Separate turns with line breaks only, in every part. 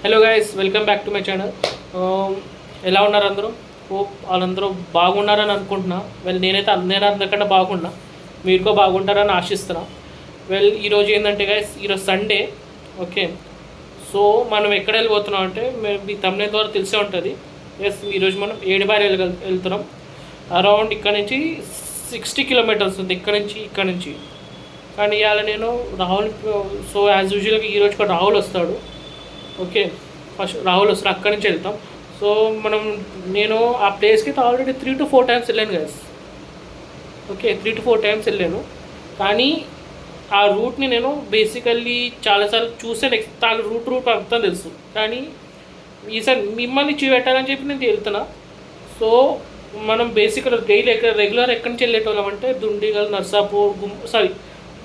Hello guys, welcome back to my channel. ఎలా ఉన్నారు అందరూ? హోప్ వాళ్ళందరూ బాగున్నారని అనుకుంటున్నా. నేను అందరికన్నా బాగున్నా, మీరు బాగుంటారని ఆశిస్తున్నా. ఈరోజు ఏంటంటే గైస్, ఈరోజు సండే. ఓకే, సో మనం ఎక్కడ వెళ్ళిపోతున్నాం అంటే మీ తమిళ ద్వారా తెలిసే ఉంటుంది. ఎస్, ఈరోజు మనం ఏడుబారి వెళ్తున్నాం. అరౌండ్ ఇక్కడ నుంచి 60 కిలోమీటర్స్ ఉంది, ఇక్కడ నుంచి. కానీ ఇవాళ నేను రాహుల్, సో యాజ్ యూజువల్గా ఈరోజు కూడా రాహుల్ వస్తాడు. ఓకే, ఫస్ట్ రాహుల్ వస్తారు, అక్కడి నుంచి వెళ్తాం. సో నేను ఆ ప్లేస్కి ఆల్రెడీ 3 to 4 టైమ్స్ వెళ్ళాను గైస్. ఓకే, 3 to 4 టైమ్స్ వెళ్ళాను. కానీ ఆ రూట్ని నేను బేసికల్లీ చాలాసార్లు చూసాను. రూట్ అర్థం తెలుసు, కానీ ఈసారి మిమ్మల్ని చూపెట్టాలని చెప్పి నేను వెళ్తున్నా. సో మనం బేసిక్గా రెగ్యులర్ ఎక్కడి నుంచి వెళ్ళేటోళ్ళం అంటే దుండిగల్, నర్సాపూర్,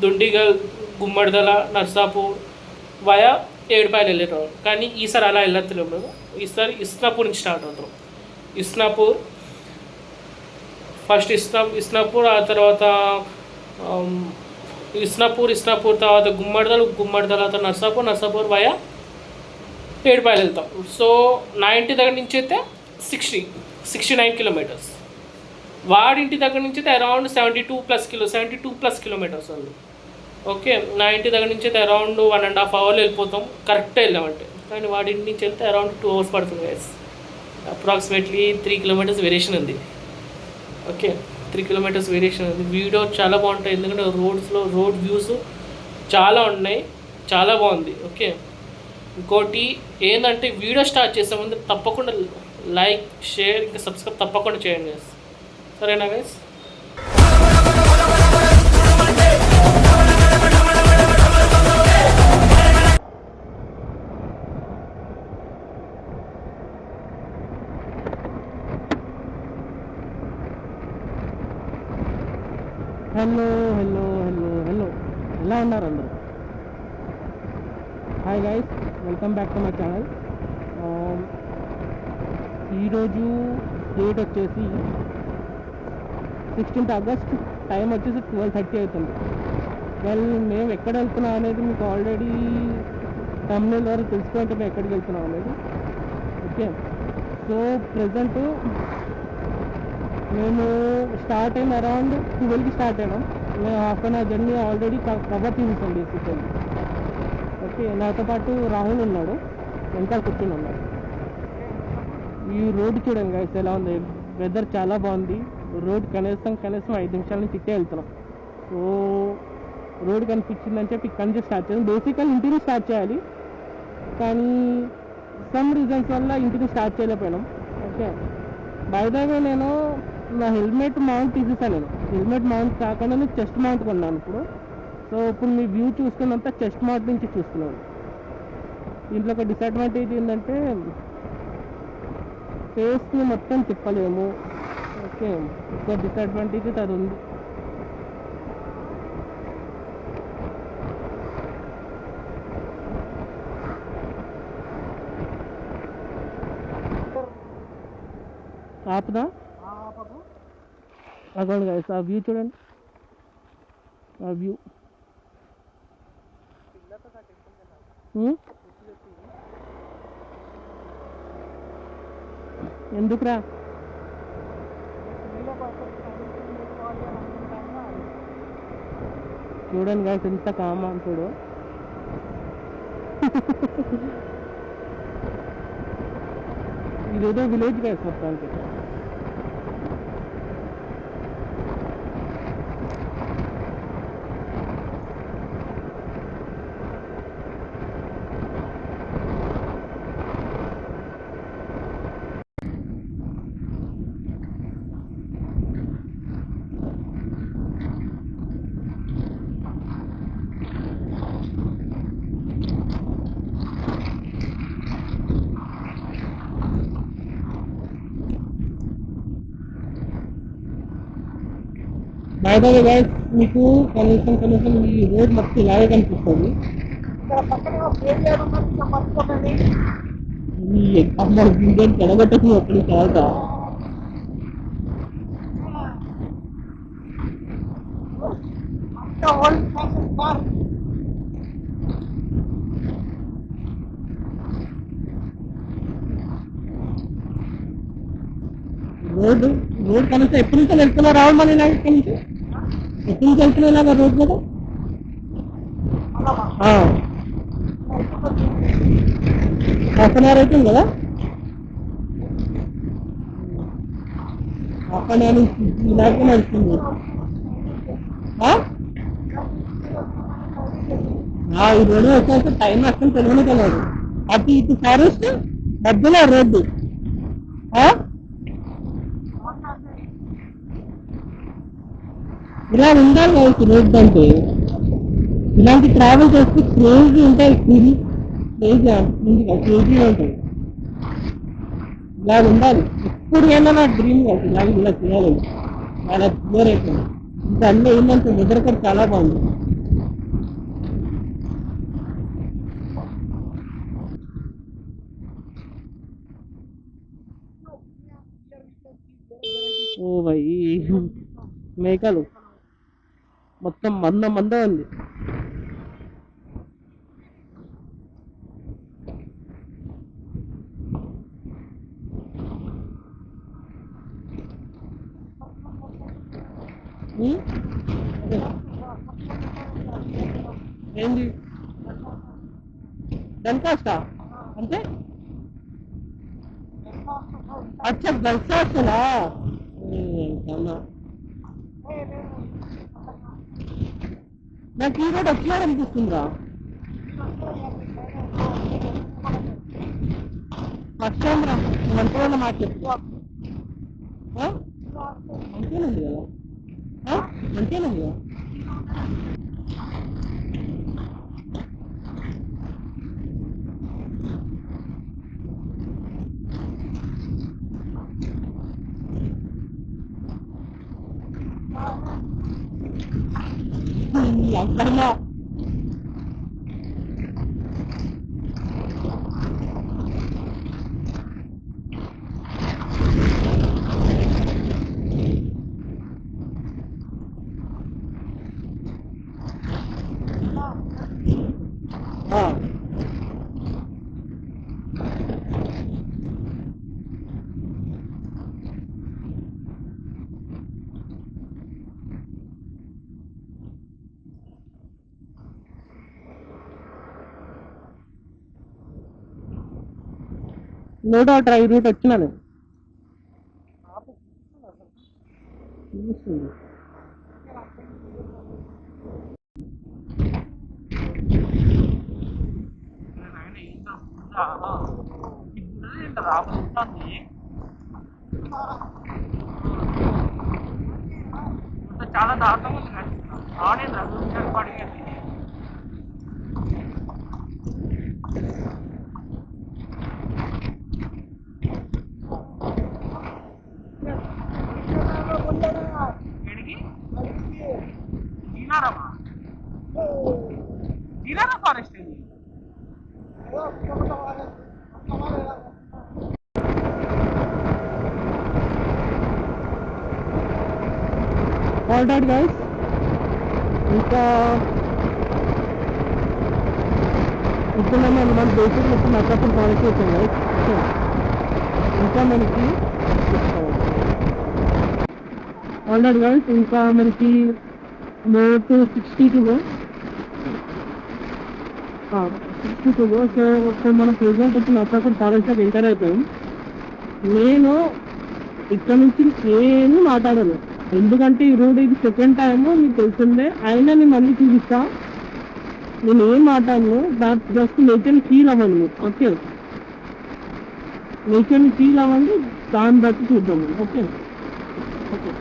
దుండిగల్, గుమ్మడిదల, నర్సాపూర్ వయా ఏడుపాయలు వెళ్ళేటోళ్ళం. కానీ ఈసారి అలా వెళ్ళట్లేము మేము. ఈసారి ఇస్నాపూర్ నుంచి స్టార్ట్ అవుతాం. ఫస్ట్ ఇస్నాపూర్, ఆ తర్వాత ఇస్నాపూర్ తర్వాత గుమ్మడిదల తర్వాత నర్సాపూర్ వయా ఏడుపాయలు వెళ్తాం. సో నా ఇంటి దగ్గర నుంచి అయితే 69 కిలోమీటర్స్. వాడింటి దగ్గర నుంచి అయితే అరౌండ్ 72+ కిలోమీటర్స్ ఉంది. ఓకే, నా ఇంటి దగ్గర నుంచి అయితే అరౌండ్ 1.5 hours వెళ్ళిపోతాం కరెక్ట్గా వెళ్ళామంటే. కానీ వాడి ఇంటి నుంచి వెళ్తే అరౌండ్ 2 hours పడుతుంది గైస్. అప్రాక్సిమేట్లీ 3 kilometers వేరియేషన్ ఉంది. ఓకే, 3 kilometers వేరియేషన్ ఉంది. వీడియో చాలా బాగుంటాయి, ఎందుకంటే రోడ్ వ్యూస్ చాలా ఉన్నాయి, చాలా బాగుంది. ఓకే, ఇంకోటి ఏంటంటే వీడియో స్టార్ట్ చేసే ముందు తప్పకుండా లైక్, షేర్, ఇంకా సబ్స్క్రైబ్ తప్పకుండా చేయండి గైస్. సరేనా గైస్? హలో ఎలా ఉన్నారు అందరూ? Hi guys, welcome back to my channel. ఈరోజు డేట్ వచ్చేసి 16th August, టైం వచ్చేసి 12:30 అవుతుంది. మేము ఎక్కడ వెళ్తున్నాం అనేది మీకు ఆల్రెడీ తమిళ ద్వారా తెలుసుకుంటే మేము ఎక్కడికి వెళ్తున్నాం అనేది. ఓకే, సో ప్రజెంట్ మేము స్టార్ట్ అయిన అరౌండ్ 12కి స్టార్ట్ అయినాం. మేము half an hour journey already cover చేసాం బేసికల్లీ. ఓకే, నాతో పాటు రాహుల్ ఉన్నాడు, వెనకాల కూర్చొని ఉన్నాడు. ఈ రోడ్డు చూడండి గైస్ ఎలా ఉంది. వెదర్ చాలా బాగుంది. రోడ్ కనీసం 5 నిమిషాల నుంచి ఇట్టే వెళ్తున్నాం. సో రోడ్ కనిపించిందని చెప్పి ఇక్కడి నుంచి స్టార్ట్ చేయాలి. బేసికల్ ఇంటిని స్టార్ట్ చేయాలి, కానీ సమ్ రీజన్స్ వల్ల ఇంటిని స్టార్ట్ చేయలేకపోయినాం. ఓకే, బై ద వే నేను నా హెల్మెట్ మౌంట్ తీసేసాను. హెల్మెట్ మౌంట్ కాకుండా నేను చెస్ట్ మౌంట్ కొన్నాను ఇప్పుడు. సో ఇప్పుడు మీ వ్యూ చూస్తున్నంత చెస్ట్ మౌంట్ నుంచి చూస్తున్నాను. దీంట్లో ఒక డిసడ్వాంటేజ్ ఏంటంటే ఫేస్ని మొత్తం తిప్పలేము. ఓకే, ఒక డిసడ్వాంటేజ్ అది ఉంది. ఆపుదా? అగోండి గైస్, ఆ వ్యూ చూడండి. ఆ వ్యూ ఎందుకురా? చూడండి గైస్ ఎంత కామా చూడు. ఇదేదో విలేజ్ గైస్ మొత్తానికి. బై ద వే గైస్, మీకు కనీసం ఈ రోడ్ మొత్తం ఇలాగే కనిపిస్తుంది. ఈ అమ్మ వీడియో చెడగొట్టేసి ఒకటి తర్వాత
రోడ్డు రోడ్ కనీసం ఎప్పటి నుంచో వెళ్తున్నా రావు మళ్ళీ నాకు ఇక్కడి నుంచి ఎప్పటి నుంచి వెళ్తున్నా ఇలాగా రోడ్ మీద హాఫ్ అన్ అవర్ అవుతుంది కదా హాఫ్ అన్ అవర్ నుంచి ఇలాగే నడుస్తుంది ఈ రోడ్డు వచ్చేసి టైం అసలు తెలియని తెలియదు అటు ఇటు ఫారెస్ట్ మధ్యలో రోడ్డు ఇలా ఉండాలి కదా రోడ్డు అంటే ఇలాంటి ట్రావెల్ చేస్తే క్రేజీ ఉంటాయి క్రేజీగా ఉంటాయి ఇలా ఉండాలి ఎప్పుడు అయినా నా డ్రీమ్ కాదు ఇలా చేయాలని చాలా క్లియర్ అయిపోయింది ఇంకా అన్నీ ఏంటంటే వెదర్ కూడా చాలా బాగుంది ఓ భయ్ మేకలు మొత్తం మంద ఉంది ఏంది దన్కాస్టా అంటే అచ్చా దన్కాస్టనా నాకు ఈ రోడ్ వచ్చినారనిపిస్తుందా ఫస్ట్ టైం రా మంచిగా మాట చెప్పు మంచిగానండి కదా మంచిగానండి కదా అక్కడలా నో డౌట్ ఈ రూట్ వచ్చినాను చాలా దారుణంగా ఫారెస్ట్ ఆల్ రైట్ గైస్ ఇంకా ఇప్పుడు మన బేసిక్ ఇప్పుడు నక్కప్పుడు ఫారెస్ట్ వచ్చాం గైస్ ఇంకా మనకి ఆల్ రైట్ గైస్ ఇంకా మనకి more to 60 to go 60 to go so మనం ప్రెజెంట్ వచ్చి నక్కప్పుడు ఫారెస్ట్ ఎంటర్ అయిపోయాం నేను ఇక్కడ నుంచి ఏమీ మాట్లాడను ఎందుకంటే ఈ రోడ్ ఇది సెకండ్ టైము మీకు తెలిసిందే అయినా నేను మళ్ళీ చూపిస్తా నేను ఏం మాట్లాడను జస్ట్ నేచర్ని ఫీల్ అవ్వండి ఓకే నేచర్ని ఫీల్ అవ్వండి దాన్ని బట్టి చూద్దాము ఓకే ఓకే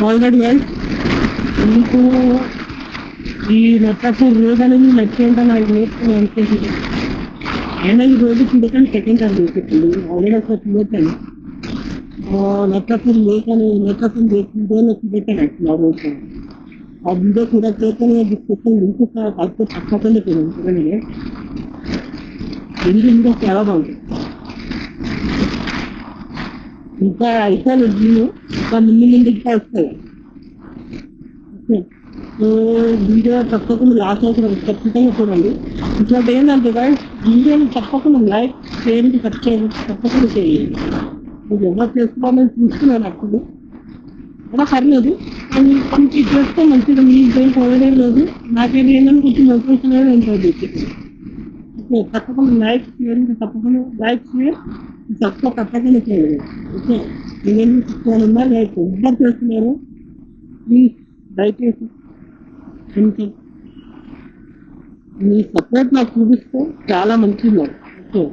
ఆల్రెడీ గైస్ మీకు ఈ నర్సాపూర్ రోడ్ అనేది నచ్చేంత నాకు నేర్చుకుని అనిపించింది. అయినా ఈ రోజు చూడటానికి సెకండ్ టైం చూపించింది. ఆల్రెడీ ఒకసారి చూడటాను నర్సాపూర్ లేక్ అని నర్సాపూర్ లేక్ వీడియోలో చూపెట్టాను యాక్చువల్ ఆ రోజు. ఆ వీడియో చూడకపోతే డిస్కషన్ ఇంకొక కాస్త తప్పకుండా చూడండి. వీడియో చాలా బాగుంటుంది. ఇంకా అయిపోయిన వీడియో ఇంకా ముందుకి వస్తాయి. ఓకే, సో వీడియో తప్పకుండా లాస్ట్ అవుతుంది ఖచ్చితంగా చూడండి. ఇట్లాంటి ఏంటంటే వీడియోని తప్పకుండా లైక్ చేయండి, తప్పకుండా చేయండి. మీరు ఎవరు చేసుకోవాలని చూస్తున్నాను అప్పుడు అలా పర్లేదు, కొంచెం చేస్తే మంచిగా మీకు ఏం పోవడం లేదు. నాకేది ఏంటంటే కొంచెం మోటివేషన్ అనేది ఉంటుంది. ఓకే, తప్పకుండా లైక్ చేయండి, తప్పకుండా లైక్ చేయండి, తప్పకుండా చేయండి. ఓకే, నేనేం చూసుకోవాలన్నా లైక్ ఎవరు చేస్తున్నారు ప్లీజ్ దయచేసి కొంచెం మీ సపోర్ట్ నాకు చూపిస్తే చాలా మంచిది. ఓకే,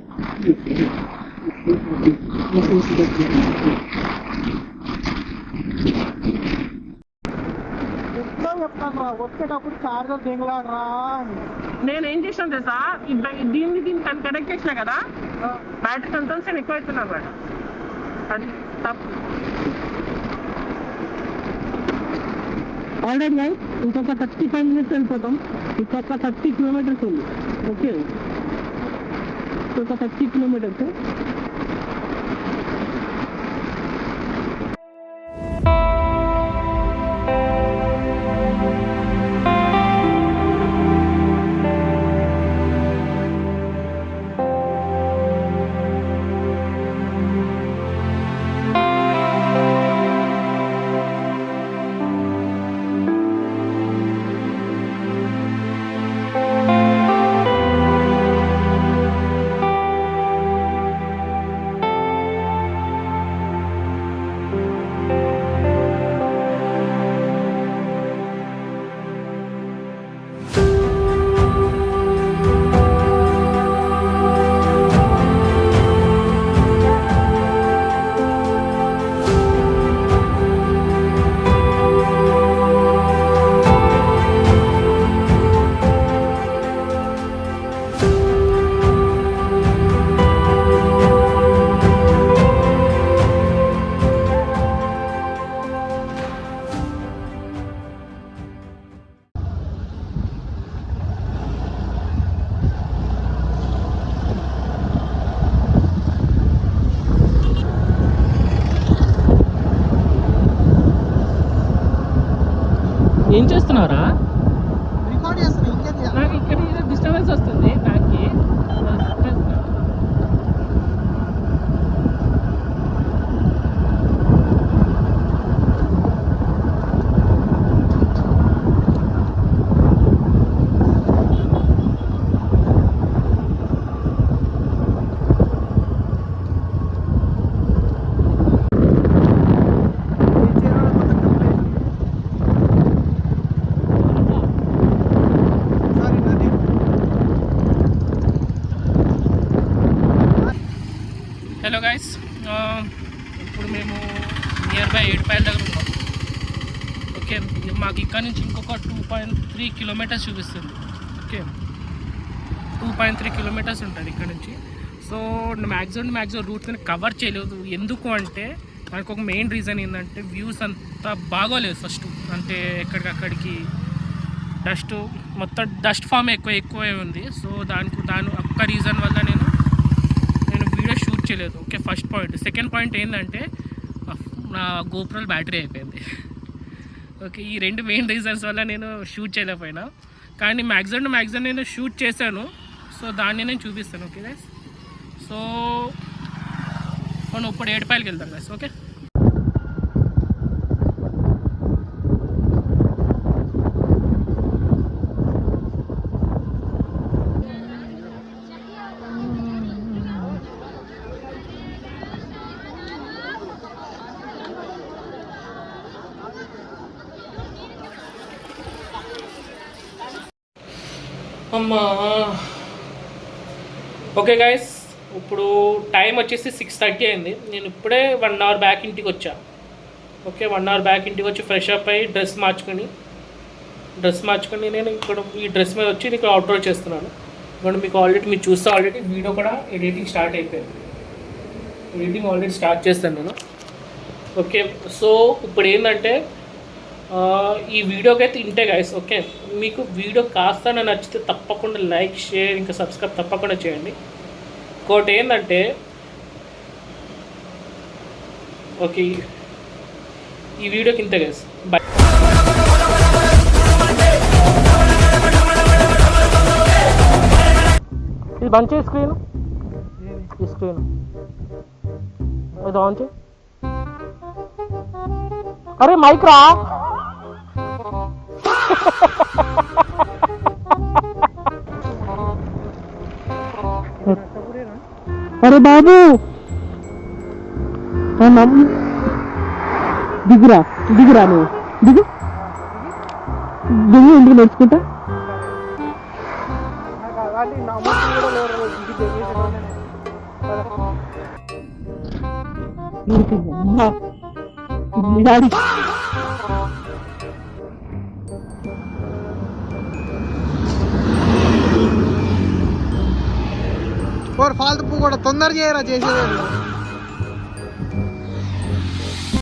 వచ్చేటప్పుడు చార్జర్ దిగలాడరా. నేను ఏం చేసాను తెలుసా, దీన్ని కనెక్ట్ చేసిన కదా, బ్యాటరీ కన్సంప్షన్ ఎక్కువ అవుతున్నాను మేడం. అది తప్పు. ఆల్రెడీ ఇంకొక 35 minutes వెళ్ళిపోతాం. ఇంకొక 30 kilometers ఉంది. ఓకే, ఇంకొక 30 kilometers. ఏం చేస్తున్నారా? నాకు ఇక్కడ డిస్టర్బెన్స్ వస్తుంది బ్యాక్కి. హలో గైస్, ఇప్పుడు మేము నియర్ బై 8 మైల్ దగ్గర ఉన్నాం. ఓకే, మాకు ఇక్కడ నుంచి ఇంకొక 2.3 kilometers చూపిస్తుంది. ఓకే, 2.3 kilometers ఉంటుంది ఇక్కడ నుంచి. సో మ్యాక్సిమం రూట్ని కవర్ చేయలేదు. ఎందుకు అంటే దానికి ఒక మెయిన్ రీజన్ ఏంటంటే వ్యూస్ అంతా బాగోలేదు. ఫస్ట్ అంటే ఎక్కడికక్కడికి మొత్తం డస్ట్ ఫామ్ ఎక్కువే ఉంది. సో దాని ఒక్క రీజన్ వల్ల నేను వీడియో షూట్ చేయలేదు. Okay, first point. Second point ఏంటంటే నా గోప్రోలో బ్యాటరీ అయిపోయింది. ఓకే, ఈ రెండు మెయిన్ రీజన్స్ వల్ల నేను షూట్ చేయలేకపోయినా. కానీ మ్యాక్సిమం నేను షూట్ చేశాను. సో దాన్ని నేను చూపిస్తాను. ఓకే గైస్, సో మనం ఇప్పుడు 7 మైల్కి వెళ్తాం గైస్. ఓకే, అమ్మా. ఓకే గైస్, ఇప్పుడు టైం వచ్చేసి 6:30 అయింది. నేను ఇప్పుడే 1 hour బ్యాక్ ఇంటికి వచ్చా.
ఓకే 1 అవర్ బ్యాక్ ఇంటికి వచ్చి ఫ్రెష్ అప్ అయ్యి డ్రెస్ మార్చుకొని నేను ఇక్కడ ఈ డ్రెస్ మీద వచ్చి ఇక్కడ అవుట్డోర్ చేస్తున్నాను. ఇప్పుడు మీకు ఆల్రెడీ మీరు చూస్తే ఆల్రెడీ వీడియో కూడా ఎడిటింగ్ స్టార్ట్ అయిపోయింది. ఎడిటింగ్ ఆల్రెడీ స్టార్ట్ చేస్తాను నేను. ఓకే సో ఇప్పుడు ఏంటంటే ఈ వీడియోకి అయితే ఇంతే గైస్. ఓకే మీకు వీడియో కాస్త నచ్చితే తప్పకుండా లైక్ షేర్ ఇంకా సబ్స్క్రైబ్ తప్పకుండా చేయండి. ఇంకోటి ఏంటంటే ఓకే ఈ వీడియోకి ఇంతే గైస్. బాయ్. ఇది బంద్ చేయి స్క్రీన్. ఈ స్క్రీన్ ఇది ఆన్ చేయి. అరే మైక్ రా. అరే బాబు దిగురా నువ్వు దిగు ఇంటికి నేర్చుకుంటా.
ఫాల్తు కూడా తొందర చేయరా చేసేది.